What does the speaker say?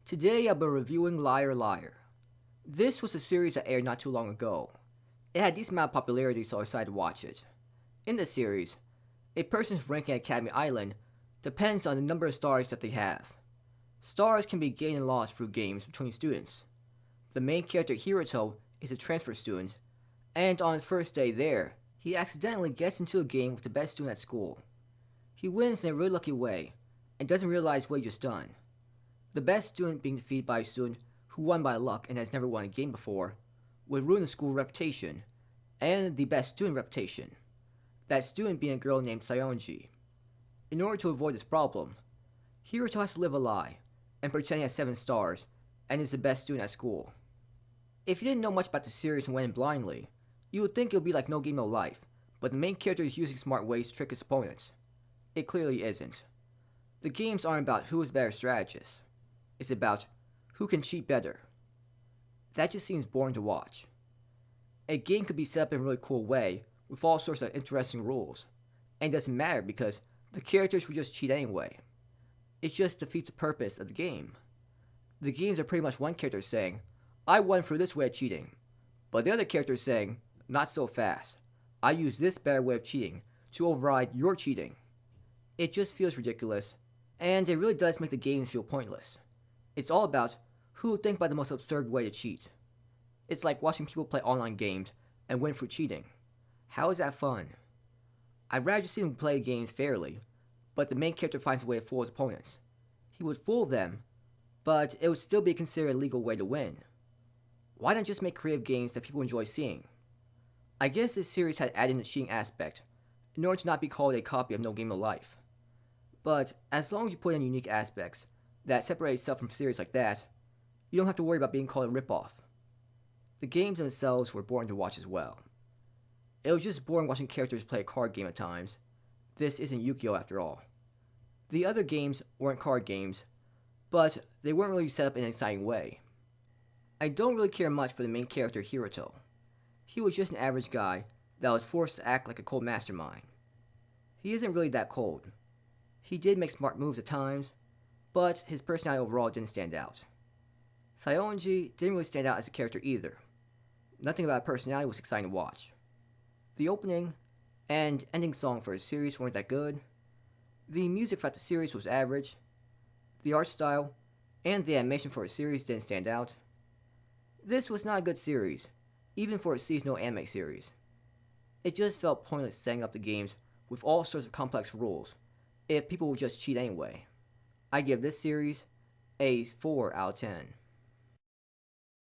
Today I'll be reviewing Liar Liar. This was a series that aired not too long ago. It had a decent amount of popularity, so I decided to watch it. In this series, a person's ranking at Academy Island depends on the number of stars that they have. Stars can be gained and lost through games between students. The main character Hiroto is a transfer student, and on his first day there, he accidentally gets into a game with the best student at school. He wins in a really lucky way, and doesn't realize what he just done. The best student being defeated by a student who won by luck and has never won a game before would ruin the school reputation, and the best student reputation. That student being a girl named Sayonji. In order to avoid this problem, Hiroto has to live a lie and pretend he has 7 stars and is the best student at school. If you didn't know much about the series and went in blindly, you would think it would be like No Game No Life, but the main character is using smart ways to trick his opponents. It clearly isn't. The games aren't about who is better strategist. It's about who can cheat better. That just seems boring to watch. A game could be set up in a really cool way with all sorts of interesting rules, and it doesn't matter because the characters would just cheat anyway. It just defeats the purpose of the game. The games are pretty much one character saying, I won through this way of cheating, but the other character is saying, not so fast. I use this better way of cheating to override your cheating. It just feels ridiculous, and it really does make the games feel pointless. It's all about who would think by the most absurd way to cheat. It's like watching people play online games and win through cheating. How is that fun? I'd rather just see them play games fairly, but the main character finds a way to fool his opponents. He would fool them, but it would still be considered a legal way to win. Why not just make creative games that people enjoy seeing? I guess this series had added in the cheating aspect, in order to not be called a copy of No Game No Life. But as long as you put in unique aspects that separate itself from series like that, you don't have to worry about being called a ripoff. The games themselves were boring to watch as well. It was just boring watching characters play a card game at times. This isn't Yu-Gi-Oh after all. The other games weren't card games, but they weren't really set up in an exciting way. I don't really care much for the main character Hiroto. He was just an average guy that was forced to act like a cold mastermind. He isn't really that cold. He did make smart moves at times, but his personality overall didn't stand out. Sayonji didn't really stand out as a character either. Nothing about her personality was exciting to watch. The opening and ending song for the series weren't that good. The music throughout the series was average. The art style and the animation for a series didn't stand out. This was not a good series, even for a seasonal anime series. It just felt pointless setting up the games with all sorts of complex rules, if people would just cheat anyway. I give this series a 4 out of 10.